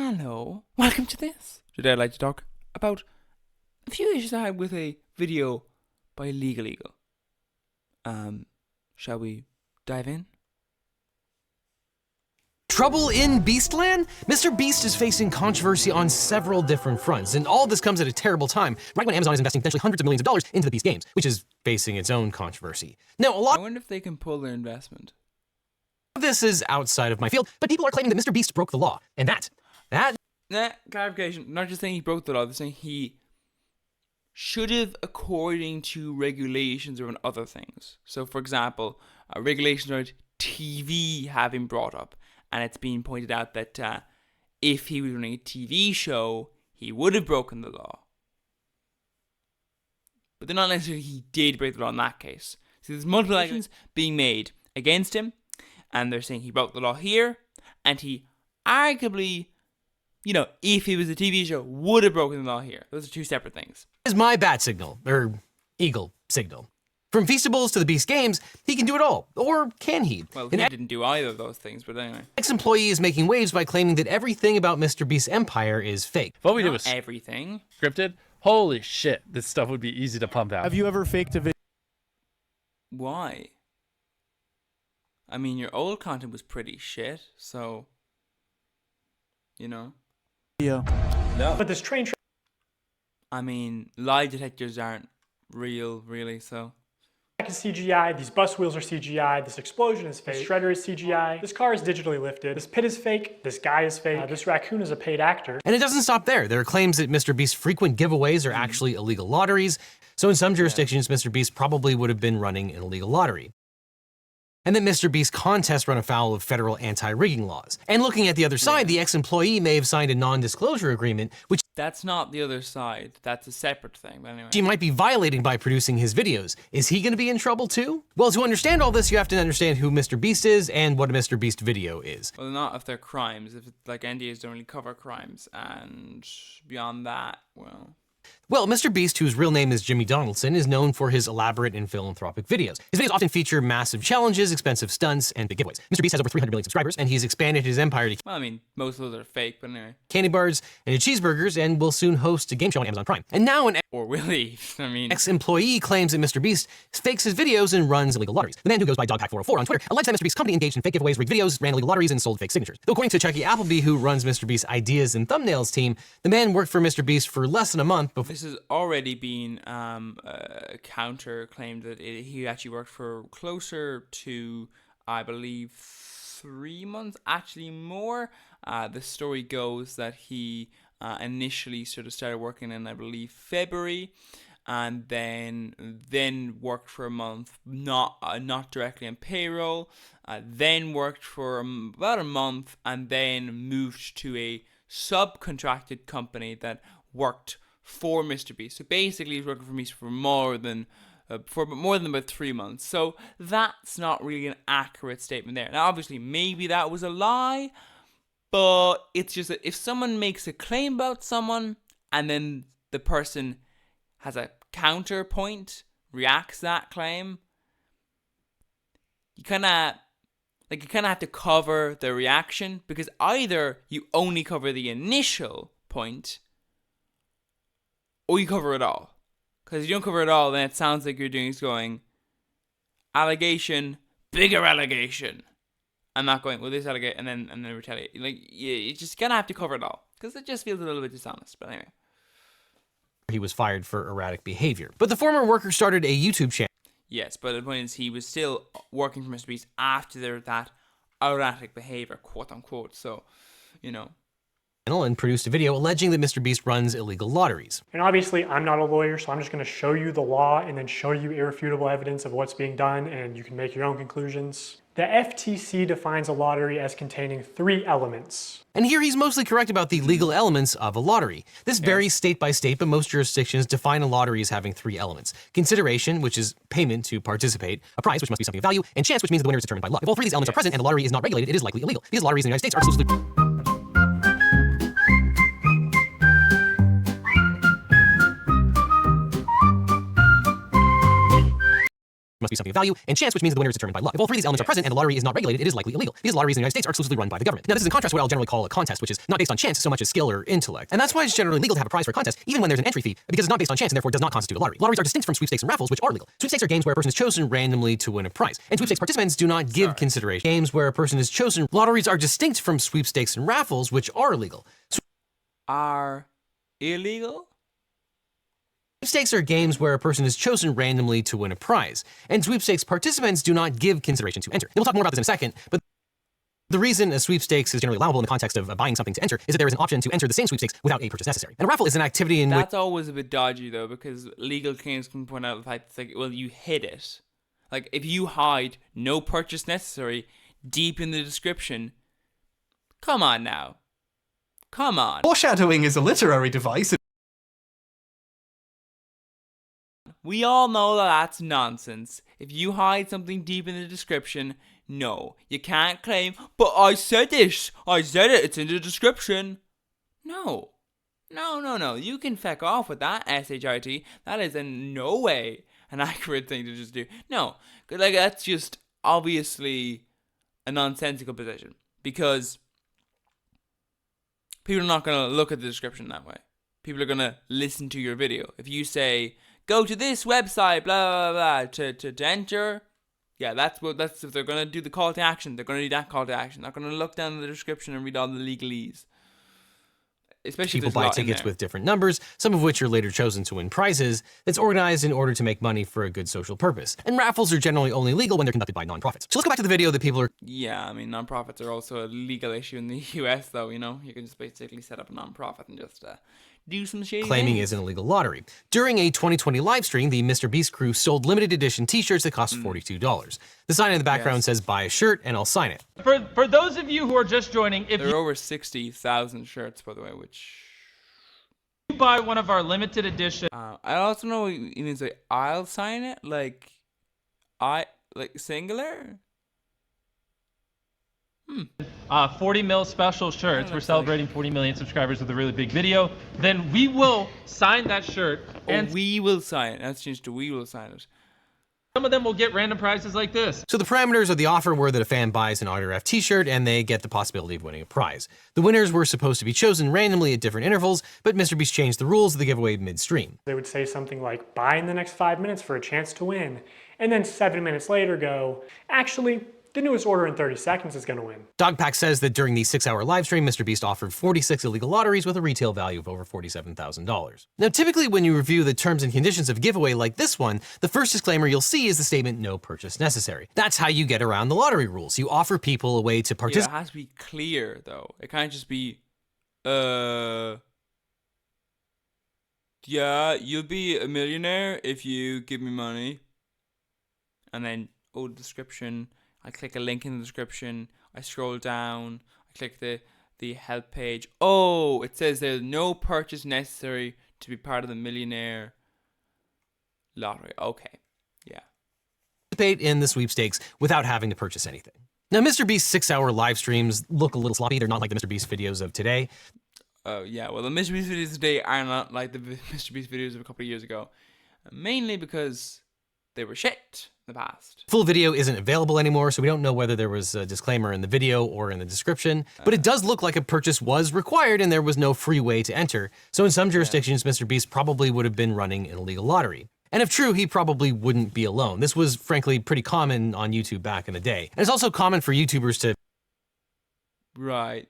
Hello, welcome to this. Today I'd like to talk about a few issues I had with a video by Legal Eagle. Shall we dive in? Trouble in Beastland? Mr. Beast is facing controversy on several different fronts, and all this comes at a terrible time, right when Amazon is investing potentially hundreds of millions of dollars into the Beast games, which is facing its own controversy. Now, I wonder if they can pull their investment. This is outside of my field, but people are claiming that Mr. Beast broke the law, and that... Clarification, not just saying he broke the law, they're saying he should have according to regulations around other things. So, for example, regulations around TV have been brought up, and it's been pointed out that if he was running a TV show, he would have broken the law. But they're not necessarily he did break the law in that case. So there's multiple actions being made against him, and they're saying he broke the law here, and he arguably, if he was a TV show, would have broken the law here. Those are two separate things. Is my bat signal, or eagle signal. From Feastables to the Beast games, he can do it all. Or can he? Well, he didn't do either of those things, but anyway. Ex-employee is making waves by claiming that everything about Mr. Beast's empire is fake. If all we did was everything scripted, holy shit, this stuff would be easy to pump out. Have you ever faked a video? Why? I mean, your old content was pretty shit, so, No. But this train I mean, lie detectors aren't real, really, so. track is CGI, these bus wheels are CGI, this explosion is fake, this shredder is CGI, this car is digitally lifted, this pit is fake, this guy is fake, this raccoon is a paid actor. And it doesn't stop there. There are claims that Mr. Beast's frequent giveaways are actually illegal lotteries, so in some jurisdictions, Mr. Beast probably would have been running an illegal lottery. And that Mr. Beast's contests run afoul of federal anti-rigging laws. And looking at the other side, the ex-employee may have signed a non-disclosure agreement, which That's not the other side. That's a separate thing, but anyway. he might be violating by producing his videos. Is he going to be in trouble too? Well, to understand all this, you have to understand who Mr. Beast is and what a Mr. Beast video is. Well, not if they're crimes. If it's like NDAs don't really cover crimes, and beyond that, Well, Mr. Beast, whose real name is Jimmy Donaldson, is known for his elaborate and philanthropic videos. His videos often feature massive challenges, expensive stunts, and big giveaways. Mr. Beast has over 300 million subscribers, and he's expanded his empire to well, I mean, most of those are fake, but anyway. candy bars and cheeseburgers, and will soon host a game show on Amazon Prime. And now an Or will he? I mean, ex-employee claims that Mr. Beast fakes his videos and runs illegal lotteries. The man who goes by Dogpack404 on Twitter alleged that Mr. Beast's company engaged in fake giveaways, rigged videos, ran illegal lotteries, and sold fake signatures. Though according to Chucky Appleby, who runs Mr. Beast's ideas and thumbnails team, the man worked for Mr. Beast for less than a month before. this has already been counter claimed that he actually worked for closer to, I believe, 3 months, actually more. The story goes that he initially sort of started working in, I believe, February, and then worked for a month, not directly on payroll, then worked for about a month, and then moved to a subcontracted company that worked for Mr. Beast. So basically he's working for me for more than about 3 months. So that's not really an accurate statement there. Now obviously maybe that was a lie, but it's just that if someone makes a claim about someone and then the person has a counterpoint, reacts to that claim, you kind of have to cover the reaction, because either you only cover the initial point or you cover it all. Because if you don't cover it all, then it sounds like you're doing is going allegation, bigger allegation. I'm not going, well, this allegation, and then retaliate. Like, you just kind of have to cover it all. Because it just feels a little bit dishonest. But anyway. he was fired for erratic behavior. But the former worker started a YouTube channel. Yes, but the point is he was still working for Mr. Beast after that erratic behavior, quote unquote. So, and produced a video alleging that Mr. Beast runs illegal lotteries. And obviously I'm not a lawyer, so I'm just gonna show you the law and then show you irrefutable evidence of what's being done, and you can make your own conclusions. The FTC defines a lottery as containing 3 elements. And here he's mostly correct about the legal elements of a lottery. This varies state by state, but most jurisdictions define a lottery as having 3 elements. Consideration, which is payment to participate, a prize, which must be something of value, and chance, which means the winner is determined by luck. If all 3 of these elements are present and the lottery is not regulated, it is likely illegal. Because lotteries in the United States are exclusively must be something something of value, and chance, which means the winner is determined by luck. If all three of these elements are present and the lottery is not regulated, it is likely illegal, because lotteries in the United States are exclusively run by the government. Now, this is in contrast to what I'll generally call a contest, which is not based on chance so much as skill or intellect. And that's why it's generally legal to have a prize for a contest, even when there's an entry fee, because it's not based on chance and therefore does not constitute a lottery. Lotteries are distinct from sweepstakes and raffles, which are legal. Sweepstakes are games where a person is chosen randomly to win a prize, and sweepstakes participants do not give consideration. Games where a person is chosen, lotteries are distinct from sweepstakes and raffles, which are illegal. Are illegal? Sweepstakes are games where a person is chosen randomly to win a prize, and sweepstakes participants do not give consideration to enter. And we'll talk more about this in a second, but the reason a sweepstakes is generally allowable in the context of buying something to enter is that there is an option to enter the same sweepstakes without a purchase necessary. And a raffle is an activity in which... That's always a bit dodgy, though, because legal claims can point out the fact it's like, well, you hid it. Like, if you hide no purchase necessary deep in the description, come on now. Come on. Foreshadowing is a literary device. We all know that that's nonsense. If you hide something deep in the description, no, you can't claim, but I said it, it's in the description. No. You can feck off with that, SHIT. That is in no way an accurate thing to just do. No, like that's just obviously a nonsensical position, because people are not going to look at the description that way. People are going to listen to your video. If you say, go to this website, blah, blah, blah, to enter, yeah, that's if they're going to do the call to action, they're going to do that call to action. They're not going to look down the description and read all the legalese. Especially people buy tickets with different numbers, some of which are later chosen to win prizes, that's organized in order to make money for a good social purpose. And raffles are generally only legal when they're conducted by nonprofits. So let's go back to the video that people are... Yeah, I mean, nonprofits are also a legal issue in the US, though, you know? You can just basically set up a nonprofit and just do some shady claiming things. is an illegal lottery. During a 2020 live stream, the Mr. Beast crew sold limited edition t-shirts that cost $42. The sign in the background says, buy a shirt and I'll sign it. For those of you who are just joining, if There you are over 60,000 shirts, by the way, which... buy one of our limited edition... I also know it means like, I'll sign it, like singular? 40 mil special shirts. We're celebrating 40 million subscribers with a really big video. Then we will sign that shirt, and we will sign it. That's changed to we will sign it. some of them will get random prizes like this. So the parameters of the offer were that a fan buys an autographed t-shirt and they get the possibility of winning a prize. The winners were supposed to be chosen randomly at different intervals, but Mr. Beast changed the rules of the giveaway midstream. They would say something like, buy in the next 5 minutes for a chance to win. And then 7 minutes later go, actually, the newest order in 30 seconds is going to win. Dogpack says that during the 6-hour live stream, Mr. Beast offered 46 illegal lotteries with a retail value of over $47,000. Now, typically when you review the terms and conditions of a giveaway like this one, the first disclaimer you'll see is the statement, no purchase necessary. That's how you get around the lottery rules. You offer people a way to participate. Yeah, it has to be clear, though. It can't just be, yeah, you'll be a millionaire if you give me money. And then, the description. I click a link in the description. I scroll down. I click the help page. Oh, it says there's no purchase necessary to be part of the millionaire lottery. Okay, yeah. Participate in the sweepstakes without having to purchase anything. Now, Mr. Beast's 6-hour live streams look a little sloppy. They're not like the Mr. Beast videos of today. Oh, yeah. Well, the Mr. Beast videos today are not like the Mr. Beast videos of a couple of years ago. Mainly because they were shit in the past. Full video isn't available anymore, so we don't know whether there was a disclaimer in the video or in the description, but it does look like a purchase was required and there was no free way to enter. So in some jurisdictions, Mr. Beast probably would have been running an illegal lottery. And if true, he probably wouldn't be alone. This was frankly pretty common on YouTube back in the day. And it's also common for YouTubers to... Right.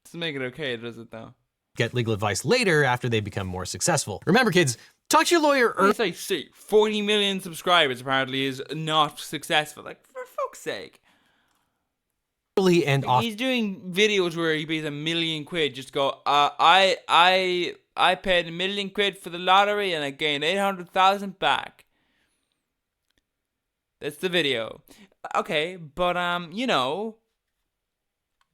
Doesn't make it okay, does it though? ...get legal advice later after they become more successful. Remember kids, talk to your lawyer early. It's like, see, 40 million subscribers apparently is not successful. Like, for fuck's sake. And like, he's doing videos where he pays £1 million just go, I paid £1 million for the lottery and I gained 800,000 back. That's the video. Okay, but you know,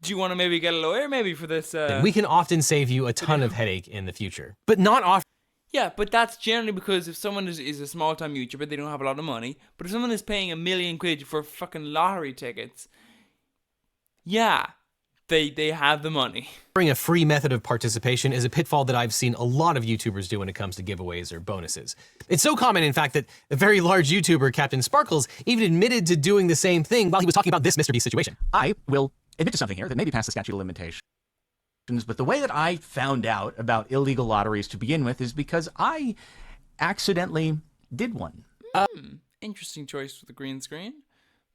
do you want to maybe get a lawyer maybe for this? We can often save you a ton of headache in the future, but not often. Yeah, but that's generally because if someone is a small-time YouTuber, they don't have a lot of money. But if someone is paying £1 million for fucking lottery tickets, yeah, They have the money. Offering a free method of participation is a pitfall that I've seen a lot of YouTubers do when it comes to giveaways or bonuses. It's so common, in fact, that a very large YouTuber, Captain Sparkles, even admitted to doing the same thing while he was talking about this Mr. Beast situation. I will admit to something here that may be past the statute of limitations, but the way that I found out about illegal lotteries to begin with is because I accidentally did one. Interesting choice for the green screen.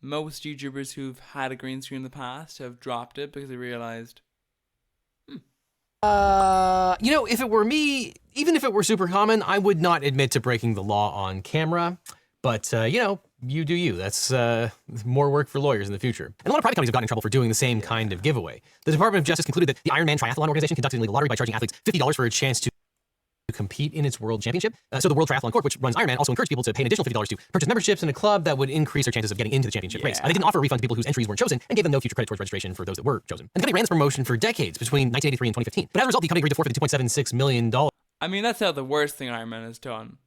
Most YouTubers who've had a green screen in the past have dropped it because they realized, You know, if it were me, even if it were super common, I would not admit to breaking the law on camera. But, you know, you do you. That's more work for lawyers in the future. And a lot of private companies have gotten in trouble for doing the same kind of giveaway. The Department of Justice concluded that the Ironman Triathlon organization conducted an illegal lottery by charging athletes $50 for a chance to compete in its world championship. So the World Triathlon Corp, which runs Ironman, also encouraged people to pay an additional $50 to purchase memberships in a club that would increase their chances of getting into the championship race. They didn't offer a refund to people whose entries weren't chosen and gave them no future credit towards registration for those that were chosen. And the company ran this promotion for decades between 1983 and 2015. But as a result, the company agreed to forfeit the $2.76 million. I mean, that's not the worst thing Iron Man has done.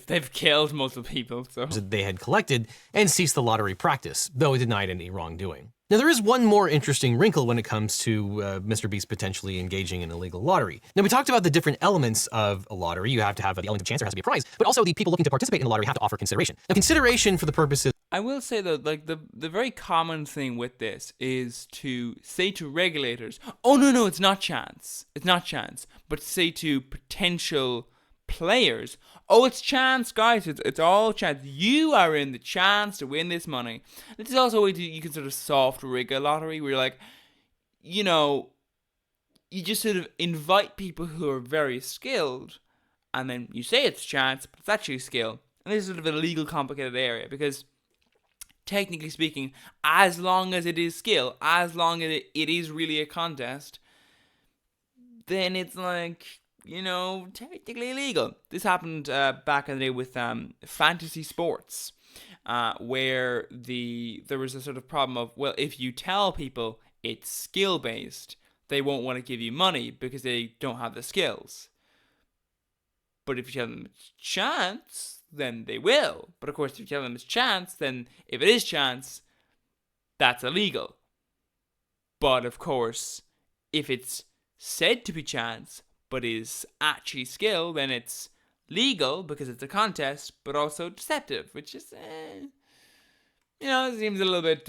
They've killed multiple people, so That they had collected and ceased the lottery practice, though it denied any wrongdoing. Now, there is one more interesting wrinkle when it comes to Mr. Beast potentially engaging in illegal lottery. Now, we talked about the different elements of a lottery. You have to have the element of chance, there has to be a prize, but also the people looking to participate in the lottery have to offer consideration. Now, consideration for the purposes I will say though, like the very common thing with this is to say to regulators, "Oh no, it's not chance. It's not chance." But say to potential players, "Oh, it's chance, guys. It's all chance. You are in the chance to win this money." This is also a way you can sort of soft rig a lottery, where you're like, you know, you just sort of invite people who are very skilled, and then you say it's chance, but it's actually skill. And this is sort of a legal complicated area because, technically speaking, as long as it is skill, as long as it is really a contest, then it's like, you know, technically illegal. This happened back in the day with fantasy sports, where there was a sort of problem of, well, if you tell people it's skill based, they won't want to give you money because they don't have the skills. But if you tell them it's chance, then they will. But of course, if you tell them it's chance, then if it is chance, that's illegal. But of course, if it's said to be chance, but is actually skill, then it's legal because it's a contest, but also deceptive, which is, you know, it seems a little bit,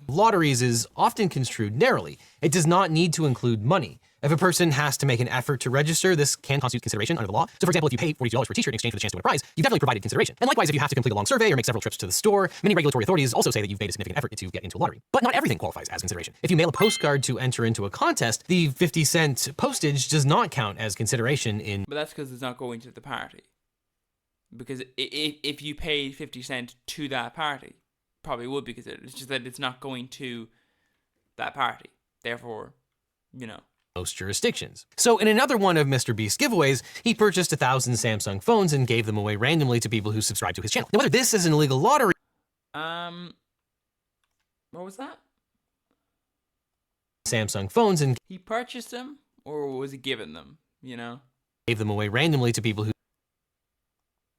lotteries is often construed narrowly. It does not need to include money. If a person has to make an effort to register, this can constitute consideration under the law. So for example, if you pay $42 for a t-shirt in exchange for the chance to win a prize, you've definitely provided consideration. And likewise, if you have to complete a long survey or make several trips to the store, many regulatory authorities also say that you've made a significant effort to get into a lottery. But not everything qualifies as consideration. If you mail a postcard to enter into a contest, the 50-cent postage does not count as consideration in... But that's because it's not going to the party. Because if you paid 50 cents to that party, probably would be considered. It's just that it's not going to that party. Therefore, you know. Most jurisdictions. So in another one of Mr. Beast's giveaways, he purchased 1,000 Samsung phones and gave them away randomly to people who subscribe to his channel. Now, whether this is an illegal lottery... What was that? Samsung phones and He purchased them, or was he given them, you know? gave them away randomly to people who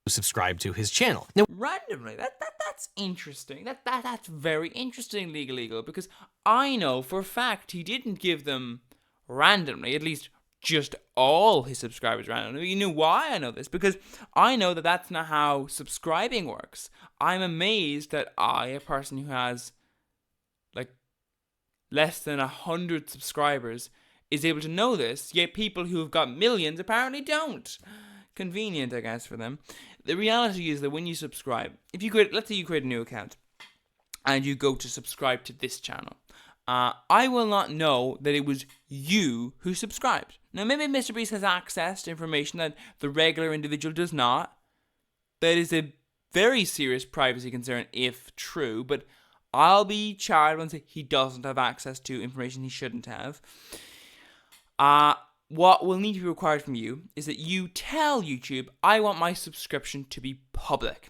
subscribe to his channel. Now, Randomly? That's interesting. That's very interesting, legal, because I know for a fact he didn't give them randomly, at least just all his subscribers randomly. You know why I know this? Because I know that that's not how subscribing works. I'm amazed that I, a person who has like less than 100 subscribers, is able to know this, yet people who have got millions apparently don't. Convenient, I guess, for them. The reality is that when you subscribe, if you let's say you create a new account and you go to subscribe to this channel, I will not know that it was you who subscribed. Now, maybe Mr. Beast has access to information that the regular individual does not. That is a very serious privacy concern if true, but I'll be charitable and say he doesn't have access to information he shouldn't have. What will need to be required from you is that you tell YouTube, I want my subscription to be public.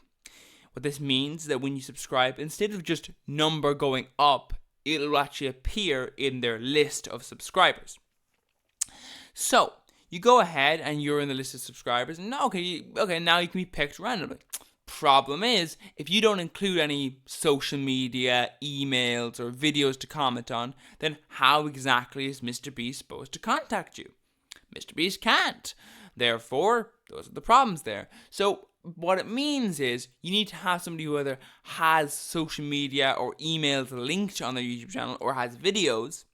What this means is that when you subscribe, instead of just number going up, it'll actually appear in their list of subscribers. So, you go ahead and you're in the list of subscribers, and okay, now you can be picked randomly. Problem is, if you don't include any social media, emails, or videos to comment on, then how exactly is Mr. Beast supposed to contact you? Mr. Beast can't. Therefore, those are the problems there. So what it means is you need to have somebody who either has social media or emails linked on their YouTube channel or has videos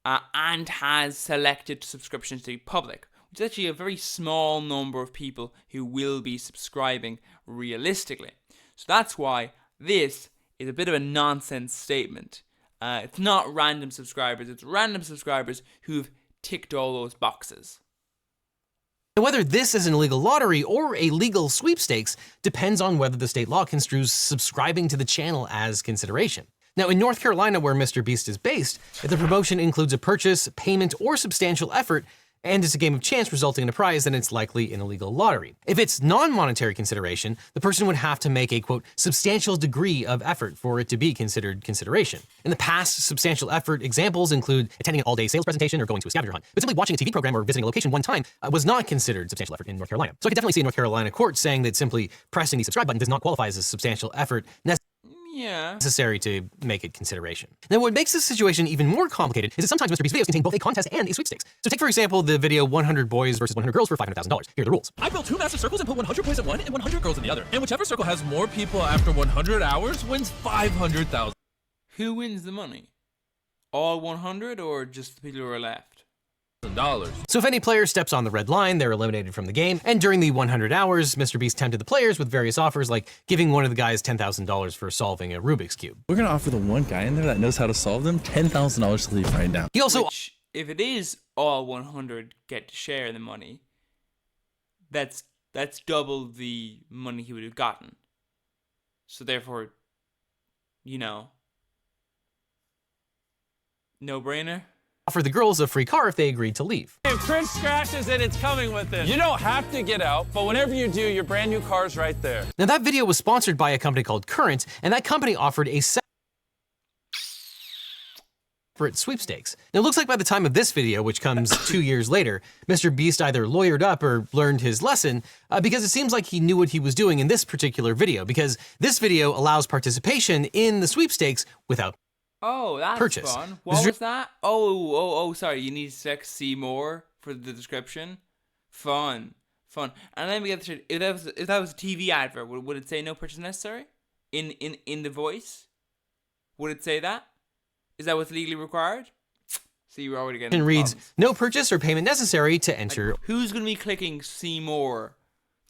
and has selected subscriptions to be public, which is actually a very small number of people who will be subscribing realistically. So that's why this is a bit of a nonsense statement. It's not random subscribers, it's random subscribers who've ticked all those boxes. And whether this is an illegal lottery or a legal sweepstakes depends on whether the state law construes subscribing to the channel as consideration. Now, in North Carolina, where Mr. Beast is based, if the promotion includes a purchase, payment, or substantial effort, and it's a game of chance resulting in a prize, then it's likely an illegal lottery. If it's non-monetary consideration, the person would have to make a, quote, substantial degree of effort for it to be considered consideration. In the past, substantial effort examples include attending an all-day sales presentation or going to a scavenger hunt. But simply watching a TV program or visiting a location one time was not considered substantial effort in North Carolina. So I could definitely see a North Carolina court saying that simply pressing the subscribe button does not qualify as a substantial effort necessary to make it consideration. Now, what makes this situation even more complicated is that sometimes Mr. Beast's videos contain both a contest and a sweepstakes. So take, for example, the video 100 Boys versus 100 Girls for $500,000. Here are the rules. I built 2 massive circles and put 100 boys in one and 100 girls in the other. And whichever circle has more people after 100 hours wins $500,000. Who wins the money? All 100 or just the people who are left? So if any player steps on the red line, they're eliminated from the game. And during the 100 hours, Mr. Beast tempted the players with various offers, like giving one of the guys $10,000 for solving a Rubik's Cube. We're gonna offer the one guy in there that knows how to solve them $10,000 to leave right now. He also, which, if it is all 100 get to share the money, that's double the money he would have gotten. So therefore, you know, no-brainer. offered the girls a free car if they agreed to leave. If Chris scratches it, it's coming with it. You don't have to get out, but whenever you do, your brand new car's right there. Now that video was sponsored by a company called Current, and that company offered a separate sweepstakes. Now it looks like by the time of this video, which comes 2 years later, Mr. Beast either lawyered up or learned his lesson, because it seems like he knew what he was doing in this particular video, because this video allows participation in the sweepstakes without that's purchase. Fun. What was that? Sorry. You need to see more for the description. Fun. And then we get the if that was a TV advert, would it say no purchase necessary? In the voice, would it say that? Is that what's legally required? See, you're already getting. And reads no purchase or payment necessary to enter. Like, who's gonna be clicking see more?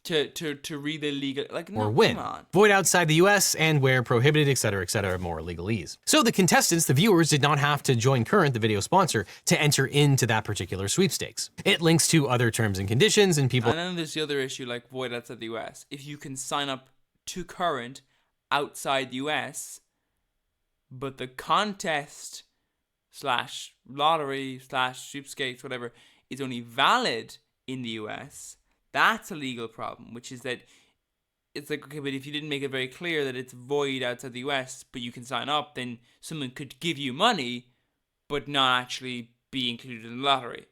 To read the legal, or win. Void outside the US and where prohibited, etc., more legalese. So the contestants, the viewers, did not have to join Current, the video sponsor, to enter into that particular sweepstakes. It links to other terms and conditions and people. And then there's the other issue, like void outside the US. If you can sign up to Current outside the US, but the contest / lottery / sweepstakes, whatever, is only valid in the US, that's a legal problem, which is that it's like, okay, but if you didn't make it very clear that it's void outside the US, but you can sign up, then someone could give you money, but not actually be included in the lottery.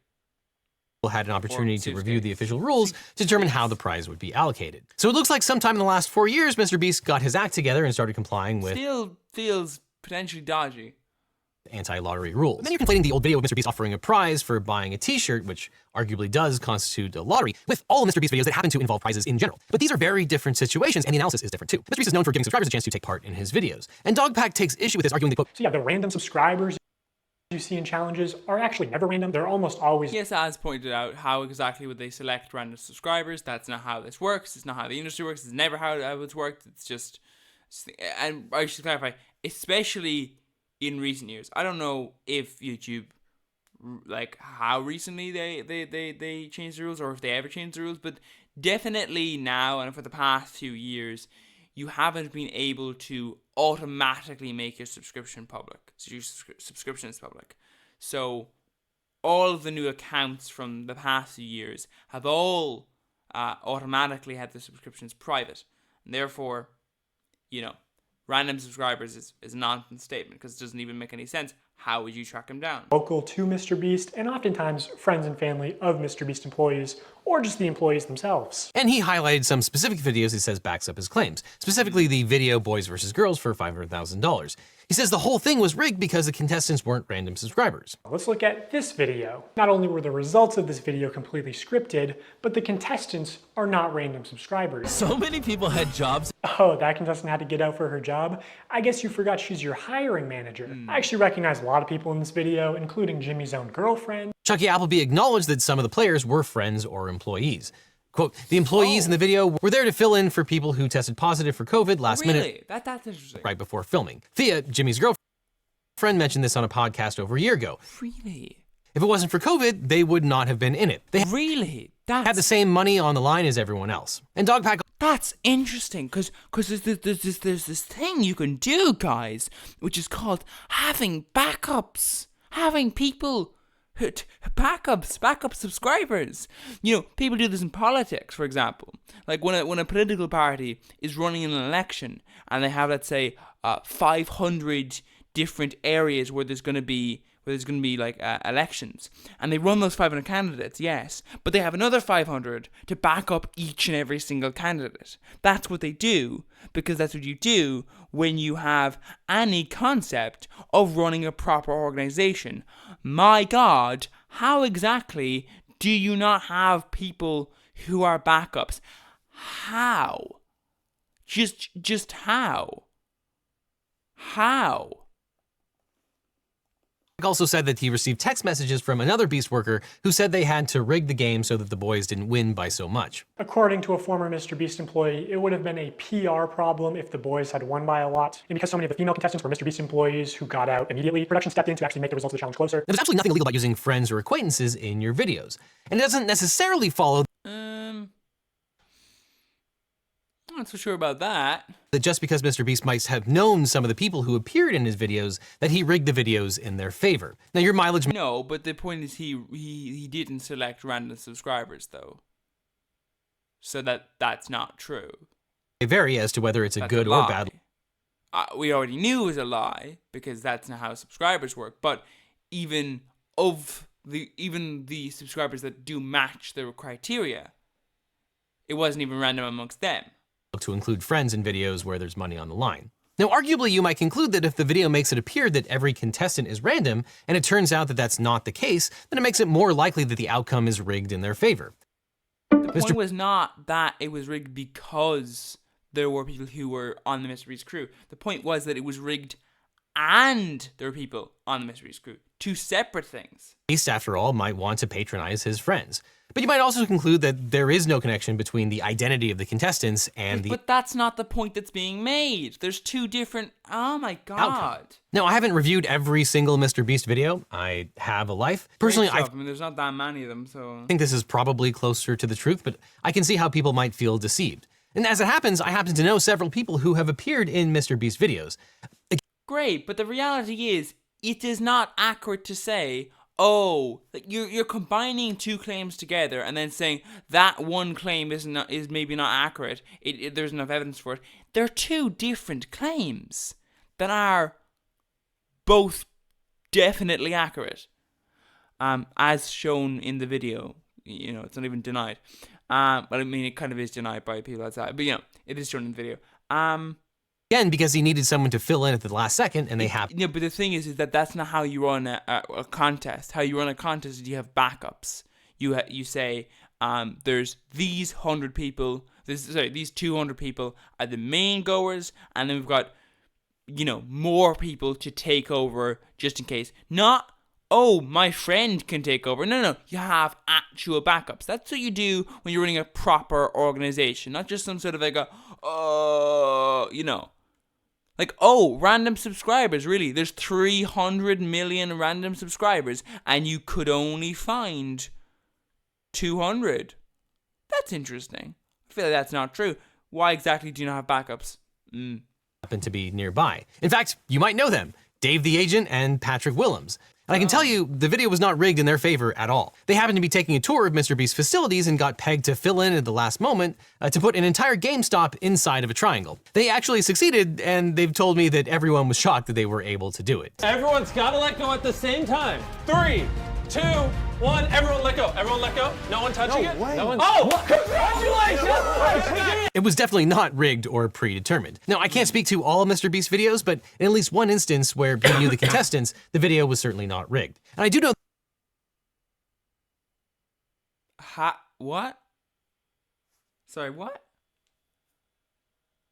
Had an opportunity to review the official rules to determine how the prize would be allocated. So it looks like sometime in the last 4 years, Mr. Beast got his act together and started complying with still feels potentially dodgy anti-lottery rules. And then you're conflating the old video of Mr. Beast offering a prize for buying a t-shirt, which arguably does constitute a lottery, with all of Mr. Beast videos that happen to involve prizes in general. But these are very different situations, and the analysis is different too. Mr. Beast is known for giving subscribers a chance to take part in his videos. And Dogpack takes issue with this, arguing that, quote, so yeah, the random subscribers you see in challenges are actually never random. They're almost always... Yes, as pointed out, how exactly would they select random subscribers? That's not how this works. It's not how the industry works. It's never how it's worked. It's just... And I should clarify, especially in recent years. I don't know if YouTube, like, how recently they changed the rules, or if they ever changed the rules, but definitely now and for the past few years, you haven't been able to automatically make your subscription public. So your subscription is public. So all of the new accounts from the past few years have all automatically had the subscriptions private. And therefore, you know, random subscribers is a nonsense statement because it doesn't even make any sense. How would you track him down? Local to Mr. Beast, and oftentimes friends and family of Mr. Beast employees, or just the employees themselves. And he highlighted some specific videos he says backs up his claims, specifically the video Boys vs. Girls for $500,000. He says the whole thing was rigged because the contestants weren't random subscribers. Let's look at this video. Not only were the results of this video completely scripted, but the contestants are not random subscribers. So many people had jobs. Oh, that contestant had to get out for her job? I guess you forgot she's your hiring manager. I actually recognize a lot of people in this video, including Jimmy's own girlfriend. Chucky Appleby acknowledged that some of the players were friends or employees. Quote, the employees in the video were there to fill in for people who tested positive for COVID last minute, That's interesting. right before filming. Thea, Jimmy's girlfriend, mentioned this on a podcast over a year ago. Really? If it wasn't for COVID, they would not have been in it. They Really? had the same money on the line as everyone else. And Dogpack That's interesting, because there's this thing you can do, guys, which is called having backups. Having people, backup subscribers. You know, people do this in politics, for example. Like when a political party is running an election and they have, let's say, 500 different areas where there's going to be like elections, and they run those 500 candidates, yes, but they have another 500 to back up each and every single candidate. That's what they do, because that's what you do when you have any concept of running a proper organization. My God, how exactly do you not have people who are backups? How? Just how? How? also said that he received text messages from another Beast worker who said they had to rig the game so that the boys didn't win by so much. According to a former Mr. Beast employee, it would have been a PR problem if the boys had won by a lot. And because so many of the female contestants were Mr. Beast employees who got out immediately, production stepped in to actually make the results of the challenge closer. There's absolutely nothing illegal about using friends or acquaintances in your videos. And it doesn't necessarily follow I'm not so sure about that. That just because Mr. Beast might have known some of the people who appeared in his videos, that he rigged the videos in their favor. Now your mileage... No, but the point is he didn't select random subscribers, though. So that's not true. may vary as to whether it's a good or bad... We already knew it was a lie, because that's not how subscribers work, but even the subscribers that do match the criteria, it wasn't even random amongst them. To include friends in videos where there's money on the line. Now, arguably, you might conclude that if the video makes it appear that every contestant is random, and it turns out that that's not the case, then it makes it more likely that the outcome is rigged in their favor. The point was not that it was rigged because there were people who were on the Mr. Beast crew. The point was that it was rigged and there were people on the Mr. Beast crew. Two separate things. Beast, after all, might want to patronize his friends. But you might also conclude that there is no connection between the identity of the contestants and the... But that's not the point that's being made. There's two different... Oh my God. Outcome. Now, I haven't reviewed every single Mr. Beast video. I have a life. Personally, I mean, there's not that many of them, so... I think this is probably closer to the truth, but I can see how people might feel deceived. And as it happens, I happen to know several people who have appeared in Mr. Beast videos. Great, but the reality is, it is not accurate to say... Oh, you're combining two claims together and then saying that one claim is maybe not accurate. There's enough evidence for it. They're two different claims that are both definitely accurate, as shown in the video. You know, it's not even denied. But I mean, it kind of is denied by people outside. But you know, it is shown in the video. Again, because he needed someone to fill in at the last second, and they have... Yeah, but the thing is that that's not how you run a contest. How you run a contest is you have backups. You say, there's these 100 people, these 200 people are the main goers, and then we've got, you know, more people to take over just in case. Not, oh, my friend can take over. No, you have actual backups. That's what you do when you're running a proper organization, not just some sort of like you know. Like, oh, random subscribers, really? There's 300 million random subscribers, and you could only find 200. That's interesting. I feel like that's not true. Why exactly do you not have backups? Happen to be nearby. In fact, you might know them. Dave the Agent and Patrick Willems. And I can tell you, the video was not rigged in their favor at all. They happened to be taking a tour of Mr. Beast's facilities and got pegged to fill in at the last moment to put an entire GameStop inside of a triangle. They actually succeeded, and they've told me that everyone was shocked that they were able to do it. Everyone's got to let go at the same time. 3, 2, 1. Everyone let go. Everyone let go. No one touching it? No one. Oh, congratulations! It was definitely not rigged or predetermined. Now, I can't speak to all of Mr. Beast's videos, but in at least one instance where he knew the contestants, the video was certainly not rigged. And I do know. What? Sorry, what?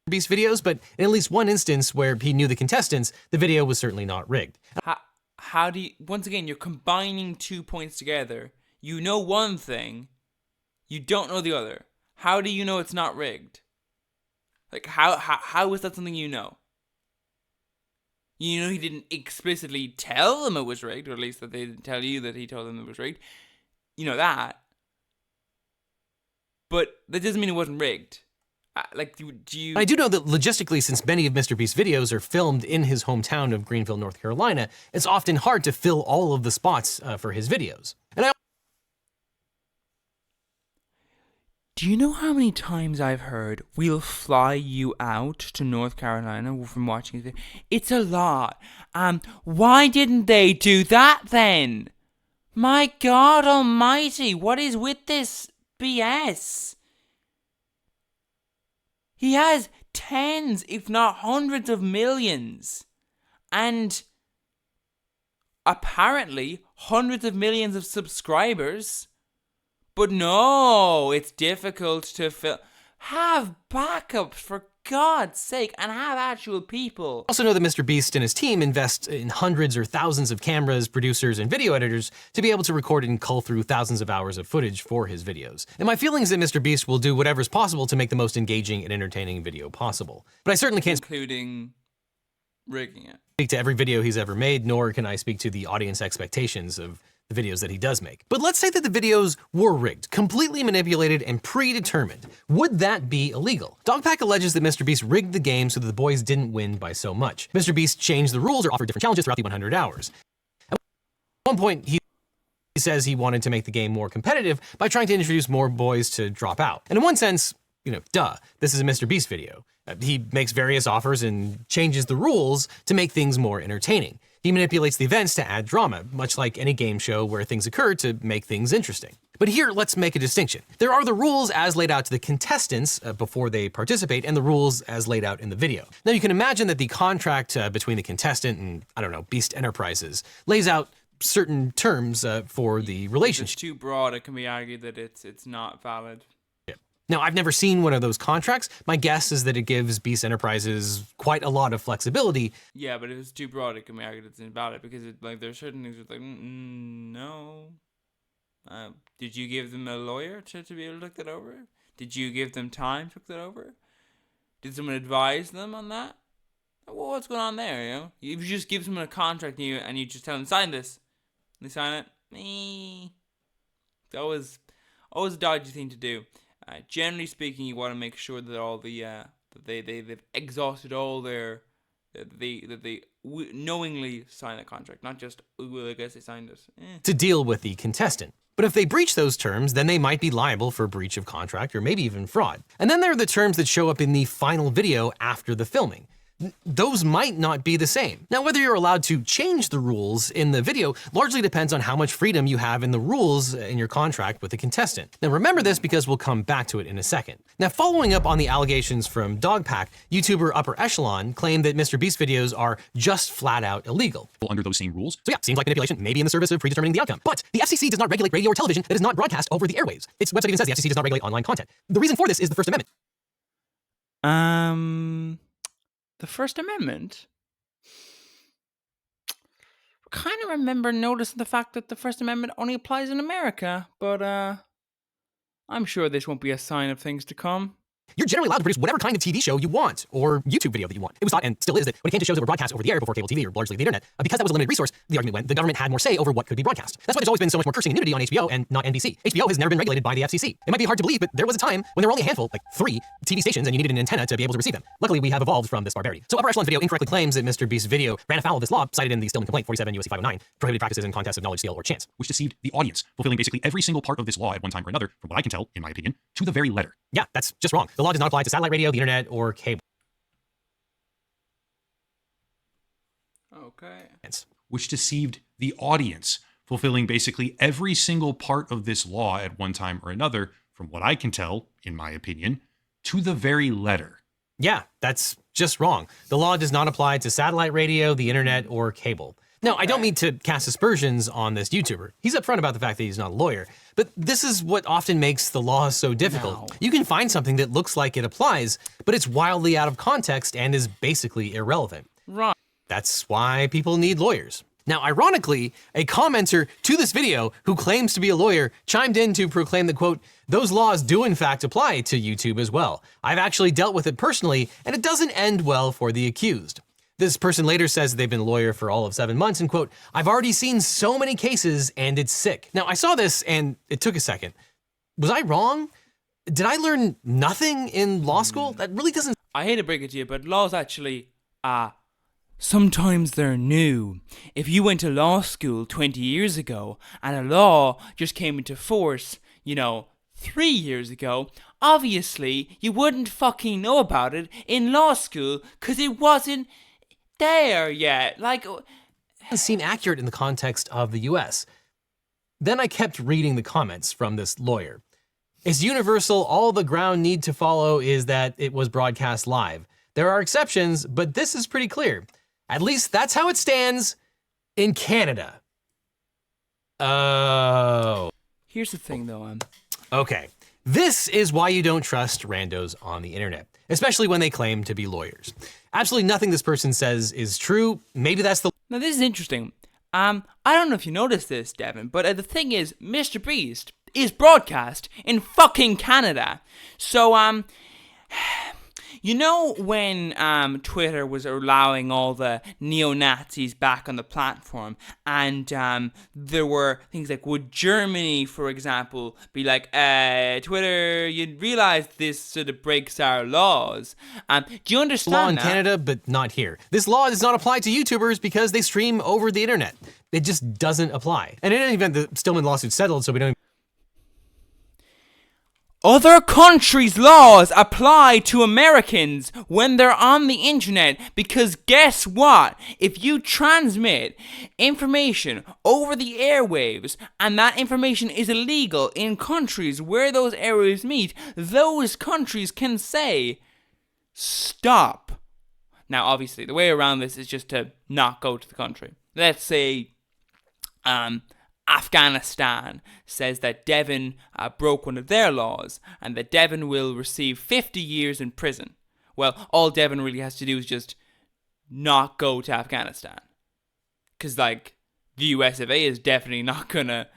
Beast videos, but in at least one instance where he knew the contestants, the video was certainly not rigged. How do you, once again, you're combining 2 points together. You know one thing, you don't know the other. How do you know it's not rigged? Like, how is that something you know? You know he didn't explicitly tell them it was rigged, or at least that they didn't tell you that he told them it was rigged. You know that. But that doesn't mean it wasn't rigged. Do you... I do know that logistically, since many of Mr. Beast's videos are filmed in his hometown of Greenville, North Carolina, it's often hard to fill all of the spots for his videos. And do you know how many times I've heard, we'll fly you out to North Carolina from watching it? It's a lot. Why didn't they do that then? My God almighty, what is with this BS? He has tens, if not hundreds of millions. And apparently hundreds of millions of subscribers. But no, it's difficult to fill. Have backups, for God's sake, and have actual people. I also know that Mr. Beast and his team invest in hundreds or thousands of cameras, producers, and video editors to be able to record and cull through thousands of hours of footage for his videos. And my feeling is that Mr. Beast will do whatever's possible to make the most engaging and entertaining video possible. But I certainly can't including rigging it. Speak to every video he's ever made, nor can I speak to the audience expectations of the videos that he does make. But let's say that the videos were rigged, completely manipulated, and predetermined. Would that be illegal? Dogpack alleges that Mr. Beast rigged the game so that the boys didn't win by so much. Mr. Beast changed the rules or offered different challenges throughout the 100 hours. At one point, he says he wanted to make the game more competitive by trying to introduce more boys to drop out. And in one sense, duh, this is a Mr. Beast video. He makes various offers and changes the rules to make things more entertaining. He manipulates the events to add drama, much like any game show where things occur to make things interesting. But here, let's make a distinction. There are the rules as laid out to the contestants before they participate, and the rules as laid out in the video. Now, you can imagine that the contract between the contestant and, Beast Enterprises lays out certain terms for the relationship. If it's too broad, it can be argued that it's not valid. Now, I've never seen one of those contracts. My guess is that it gives Beast Enterprises quite a lot of flexibility. Yeah, but if it's too broad, it can be argued it's invalid because there's certain things that no. Did you give them a lawyer to be able to look that over? Did you give them time to look that over? Did someone advise them on that? Well, what's going on there, If you just give someone a contract and you just tell them, sign this, and they sign it, it's always a dodgy thing to do. Generally speaking, you want to make sure that all the they've exhausted all their they knowingly sign a contract, not just I guess they signed it to deal with the contestant. But if they breach those terms, then they might be liable for breach of contract or maybe even fraud. And then there are the terms that show up in the final video after the filming. Those might not be the same. Now, whether you're allowed to change the rules in the video largely depends on how much freedom you have in the rules in your contract with the contestant. Now, remember this because we'll come back to it in a second. Now, following up on the allegations from Dogpack, YouTuber Upper Echelon claimed that Mr. Beast videos are just flat out illegal. Under those same rules? So yeah, seems like manipulation may be in the service of predetermining the outcome. But the FCC does not regulate radio or television that is not broadcast over the airwaves. Its website even says the FCC does not regulate online content. The reason for this is the First Amendment. The First Amendment? I kind of remember noticing the fact that the First Amendment only applies in America, but I'm sure this won't be a sign of things to come. You're generally allowed to produce whatever kind of TV show you want, or YouTube video that you want. It was thought, and still is, that when it came to shows that were broadcast over the air before cable TV or largely the internet, because that was a limited resource, the argument went, the government had more say over what could be broadcast. That's why there's always been so much more cursing and nudity on HBO and not NBC. HBO has never been regulated by the FCC. It might be hard to believe, but there was a time when there were only a handful, like 3 TV stations, and you needed an antenna to be able to receive them. Luckily, we have evolved from this barbarity. So Upper Echelon Video incorrectly claims that Mr. Beast's video ran afoul of this law cited in the Stillman complaint 47 U.S.C. 509, prohibited practices in contests of knowledge, skill, or chance, which deceived the audience, fulfilling basically every single part of this law at one time or another, from what I can tell, in my opinion, to the very letter. Yeah, that's just wrong. The law does not apply to satellite radio, the internet, or cable. Okay. Which deceived the audience, fulfilling basically every single part of this law at one time or another, from what I can tell, in my opinion, to the very letter. Yeah, that's just wrong. The law does not apply to satellite radio, the internet, or cable. Now, I don't mean to cast aspersions on this YouTuber. He's upfront about the fact that he's not a lawyer, but this is what often makes the law so difficult. No. You can find something that looks like it applies, but it's wildly out of context and is basically irrelevant. Right. That's why people need lawyers. Now, ironically, a commenter to this video who claims to be a lawyer chimed in to proclaim that, quote, those laws do in fact apply to YouTube as well. I've actually dealt with it personally, and it doesn't end well for the accused. This person later says they've been a lawyer for all of 7 months and, quote, I've already seen so many cases and it's sick. Now, I saw this and it took a second. Was I wrong? Did I learn nothing in law school? That really doesn't... I hate to break it to you, but laws actually, sometimes they're new. If you went to law school 20 years ago and a law just came into force, 3 years ago, obviously you wouldn't fucking know about it in law school because it wasn't there yet. Like, it doesn't seem accurate in the context of the US. Then I kept reading the comments from this lawyer. It's universal, all the ground need to follow is that it was broadcast live. There are exceptions, but this is pretty clear. At least that's how it stands in Canada. Oh. Here's the thing though, Okay, this is why you don't trust randos on the internet, especially when they claim to be lawyers. Absolutely nothing this person says is true. Maybe that's the... Now this is interesting. I don't know if you noticed this, Devin, but the thing is, Mr. Beast is broadcast in fucking Canada. So, when Twitter was allowing all the neo-Nazis back on the platform, and there were things like, would Germany, for example, be like, Twitter, you'd realize this sort of breaks our laws. Do you understand law in that? Canada, but not here. This law does not apply to YouTubers because they stream over the internet. It just doesn't apply. And in any event, the Stillman lawsuit settled, so we don't... Other countries' laws apply to Americans when they're on the internet because guess what? If you transmit information over the airwaves and that information is illegal in countries where those airwaves meet, those countries can say, stop. Now, obviously, the way around this is just to not go to the country. Let's say, Afghanistan says that Devin broke one of their laws and that Devin will receive 50 years in prison. Well, all Devin really has to do is just not go to Afghanistan. Because, the US of A is definitely not going to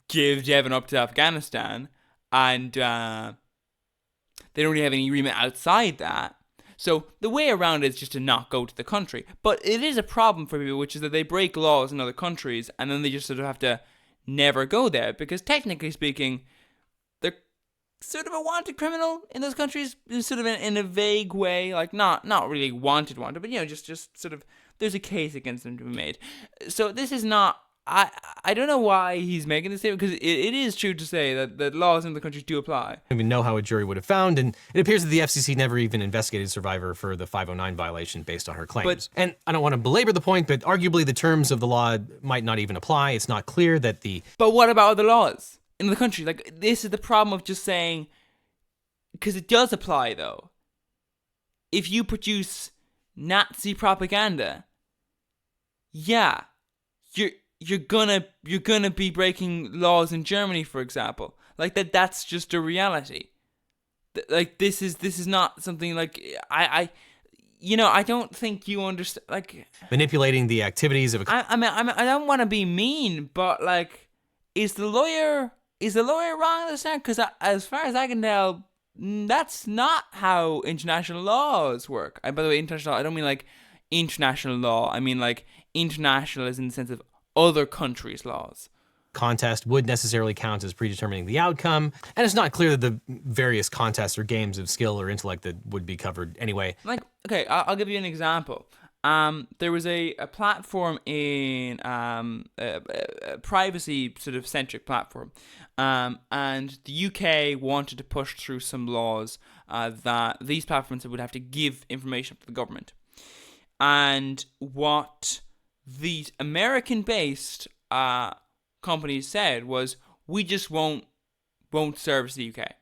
give Devin up to Afghanistan. And they don't really have any agreement outside that. So the way around it is just to not go to the country. But it is a problem for people, which is that they break laws in other countries and then they just sort of have to never go there, because technically speaking, they're sort of a wanted criminal in those countries, sort of in a vague way, like not really wanted, but just sort of there's a case against them to be made. So this is not. I don't know why he's making this statement, because it is true to say that laws in the countries do apply. I don't even know how a jury would have found, and it appears that the FCC never even investigated Survivor for the 509 violation based on her claims. And I don't want to belabor the point, but arguably the terms of the law might not even apply. It's not clear that the... But what about other laws in the country? This is the problem of just saying, because it does apply though. If you produce Nazi propaganda, yeah, you're gonna be breaking laws in Germany, for example. That's just a reality. This is not something I don't think you understand. Manipulating the activities of a... I don't want to be mean, but is the lawyer wrong this time? Because as far as I can tell, That's not how international laws work. And by the way, international, I don't mean like international law. I mean like international as in the sense of other countries' laws. Contest would necessarily count as predetermining the outcome, and it's not clear that the various contests or games of skill or intellect that would be covered anyway. Like, okay, I'll give you an example. There was a platform in a privacy sort of centric platform, and the UK wanted to push through some laws that these platforms would have to give information to the government. And what these American-based companies said was, we just won't service the UK.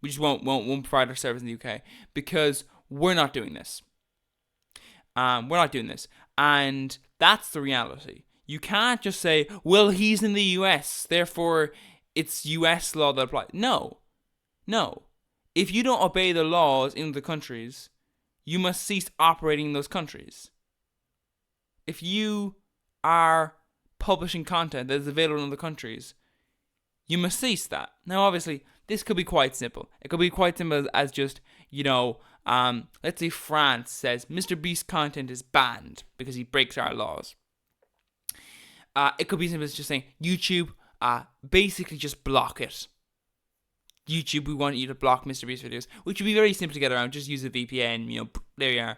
We just won't provide our service in the UK because we're not doing this. We're not doing this. And that's the reality. You can't just say, well, he's in the US, therefore it's US law that applies. No. If you don't obey the laws in the countries, you must cease operating in those countries. If you are publishing content that is available in other countries, you must cease that. Now, obviously, this could be quite simple. It could be quite simple as just, let's say France says Mr. Beast content is banned because he breaks our laws. It could be simple as just saying, YouTube, basically just block it. YouTube, we want you to block Mr. Beast videos, which would be very simple to get around. Just use a VPN, there you are.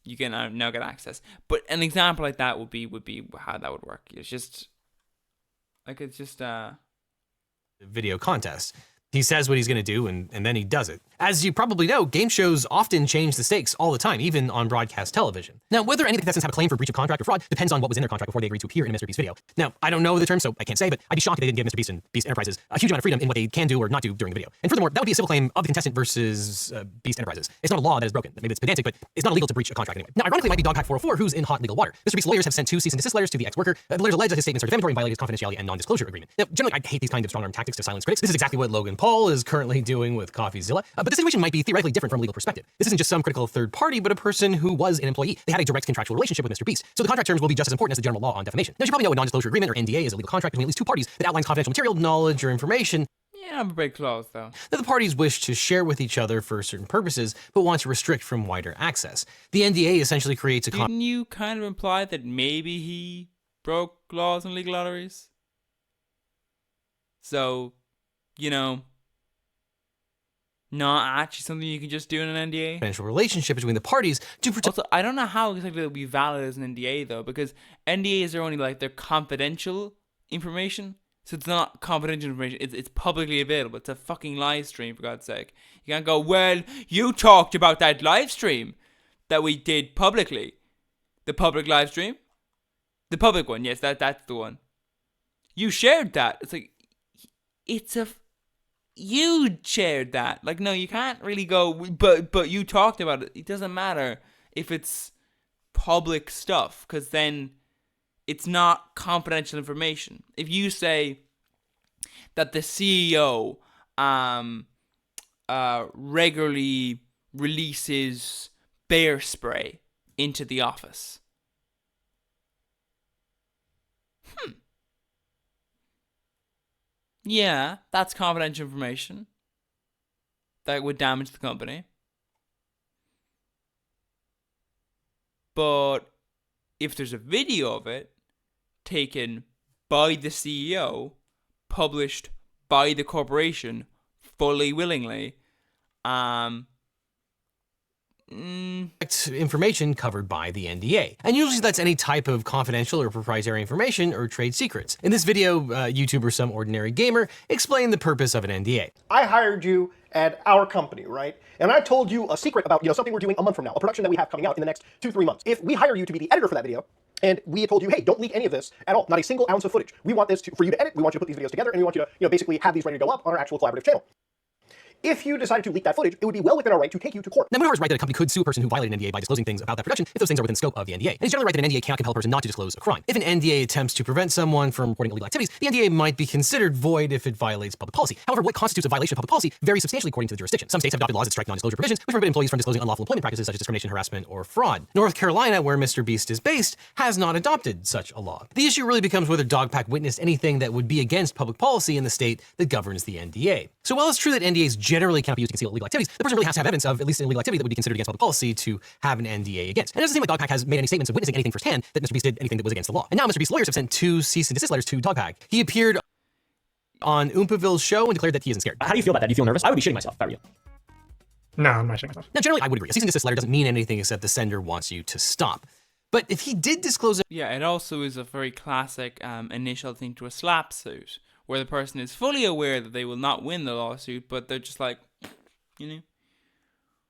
You can now get access. But an example like that would be how that would work. It's just video contest. He says what he's going to do, and then he does it. As you probably know, game shows often change the stakes all the time, even on broadcast television. Now, whether any of the contestants have a claim for breach of contract or fraud depends on what was in their contract before they agreed to appear in a Mr. Beast video. Now, I don't know the term, so I can't say, but I'd be shocked if they didn't give Mr. Beast and Beast Enterprises a huge amount of freedom in what they can do or not do during the video. And furthermore, that would be a civil claim of the contestant versus Beast Enterprises. It's not a law that is broken. Maybe it's pedantic, but it's not illegal to breach a contract anyway. Now, ironically, it might be Dogpack 404 who's in hot legal water. Mr. Beast's lawyers have sent 2 cease and desist letters to the ex-worker. The lawyers allege that his statements are defamatory and violate his confidentiality and non-disclosure agreement. Now, generally, I hate these kind of strong-arm tactics to silence critics. This is exactly what Logan Paul is currently doing with CoffeeZilla. But the situation might be theoretically different from a legal perspective. This isn't just some critical third party, but a person who was an employee. They had a direct contractual relationship with Mr. Beast. So the contract terms will be just as important as the general law on defamation. Now, you probably know a non-disclosure agreement, or NDA, is a legal contract between at least 2 parties that outlines confidential material, knowledge, or information. Yeah, I'm a bit close, though. That the parties wish to share with each other for certain purposes, but want to restrict from wider access. The NDA essentially creates a Didn't you kind of imply that maybe he broke laws on legal lotteries? So, not actually something you can just do in an NDA? Confidential relationship between the parties to protect. Also, I don't know how exactly it would be valid as an NDA, though, because NDAs are only they're confidential information. So it's not confidential information. It's publicly available. It's a fucking live stream, for God's sake. You can't go, well, you talked about that live stream that we did publicly. The public live stream? The public one, yes, that's the one. You shared that. It's like, you shared that. Like, no, you can't really go, but you talked about it. It doesn't matter if it's public stuff, because then it's not confidential information. If you say that the CEO regularly releases bear spray into the office, yeah, that's confidential information that would damage the company. But if there's a video of it taken by the CEO, published by the corporation, fully willingly, information covered by the NDA. And usually that's any type of confidential or proprietary information or trade secrets. In this video, YouTuber Some Ordinary Gamer explained the purpose of an NDA. I hired you at our company, right? And I told you a secret about, something we're doing a month from now, a production that we have coming out in the next 2-3 months. If we hire you to be the editor for that video, and we had told you, hey, don't leak any of this at all, not a single ounce of footage. We want this for you to edit, we want you to put these videos together, and we want you to, basically have these ready to go up on our actual collaborative channel. If you decided to leak that footage, it would be well within our right to take you to court. Now, Munoz is right that a company could sue a person who violated an NDA by disclosing things about that production if those things are within the scope of the NDA. And he's generally right that an NDA cannot compel a person not to disclose a crime. If an NDA attempts to prevent someone from reporting illegal activities, the NDA might be considered void if it violates public policy. However, what constitutes a violation of public policy varies substantially according to the jurisdiction. Some states have adopted laws that strike non-disclosure provisions, which prohibit employees from disclosing unlawful employment practices such as discrimination, harassment, or fraud. North Carolina, where Mr. Beast is based, has not adopted such a law. The issue really becomes whether Dogpack witnessed anything that would be against public policy in the state that governs the NDA. So while it's true that NDAs generally cannot be used to conceal illegal activities, the person really has to have evidence of at least an illegal activity that would be considered against public policy to have an NDA against. And it doesn't seem like Dogpack has made any statements of witnessing anything firsthand that Mr. Beast did anything that was against the law. And now Mr. Beast's lawyers have sent 2 cease and desist letters to Dogpack. He appeared on Oompaville's show and declared that he isn't scared. How do you feel about that? Do you feel nervous? I would be shitting myself if I were you. No, I'm not shitting myself. Now, generally, I would agree. A cease and desist letter doesn't mean anything except the sender wants you to stop. But if he did disclose it... Yeah, it also is a very classic initial thing to a slap suit, where the person is fully aware that they will not win the lawsuit, but they're just like, you know...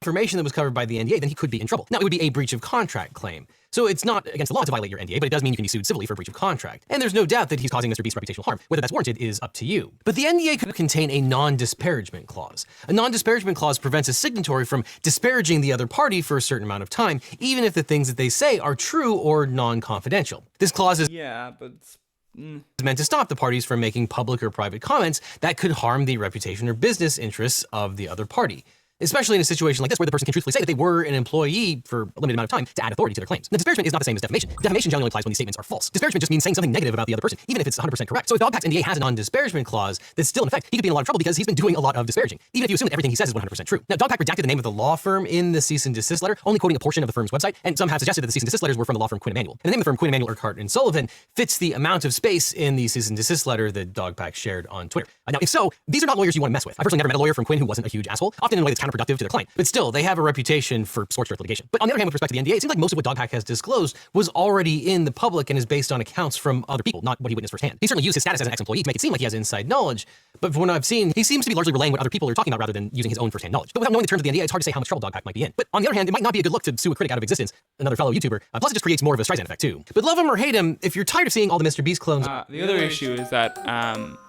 information that was covered by the NDA, then he could be in trouble. Now, it would be a breach of contract claim. So it's not against the law to violate your NDA, but it does mean you can be sued civilly for breach of contract. And there's no doubt that he's causing Mr. Beast's reputational harm. Whether that's warranted is up to you. But the NDA could contain a non-disparagement clause. A non-disparagement clause prevents a signatory from disparaging the other party for a certain amount of time, even if the things that they say are true or non-confidential. This clause is meant to stop the parties from making public or private comments that could harm the reputation or business interests of the other party. Especially in a situation like this where the person can truthfully say that they were an employee for a limited amount of time to add authority to their claims. Now, disparagement is not the same as defamation. Defamation generally applies when these statements are false. Disparagement just means saying something negative about the other person, even if it's 100% correct. So if Dogpack's NDA has a non-disparagement clause that's still in effect, he could be in a lot of trouble because he's been doing a lot of disparaging, even if you assume that everything he says is 100% true. Now, Dogpack redacted the name of the law firm in the cease and desist letter, only quoting a portion of the firm's website, and some have suggested that the cease and desist letters were from the law firm Quinn Emanuel. And the name of the firm, Quinn Emanuel, Urquhart and Sullivan, fits the amount of space in the cease and desist letter that Dogpack shared on Twitter. Now, if so, these are not lawyers you want to mess with. I personally never met a lawyer from Quinn who wasn't a huge asshole, often in a way that's counterproductive to their client. But still, they have a reputation for scorched earth litigation. But on the other hand, with respect to the NDA, it seems like most of what Dogpack has disclosed was already in the public and is based on accounts from other people, not what he witnessed firsthand. He certainly used his status as an ex-employee to make it seem like he has inside knowledge, but from what I've seen, he seems to be largely relaying what other people are talking about rather than using his own firsthand knowledge. But without knowing the terms of the NDA, it's hard to say how much trouble Dogpack might be in. But on the other hand, it might not be a good look to sue a critic out of existence, another fellow YouTuber, plus it just creates more of a Streisand effect too. But love him or hate him, if you're tired of seeing all the Mr. Beast clones... the other issue is that,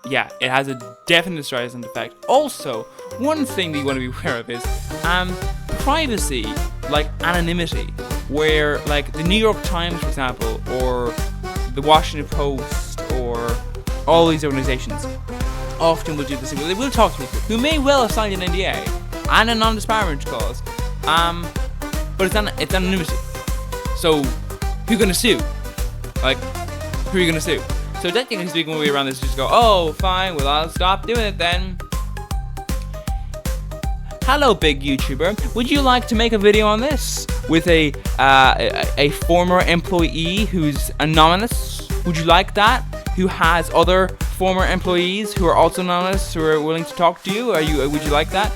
yeah, it has a definite Streisand effect. Also, one thing that you want to be aware of is, privacy, like anonymity, where like the New York Times, for example, or the Washington Post, or all these organizations often will do this thing. They will talk to people who may well have signed an NDA and a non-disparagement clause, but it's anonymity. So who are you gonna sue? Like, who are you gonna sue? So technically speaking, one way around this is just go, oh, fine, well, I'll stop doing it then. Hello, big YouTuber. Would you like to make a video on this with a former employee who's anonymous? Would you like that? Who has other former employees who are also anonymous who are willing to talk to you? Would you like that?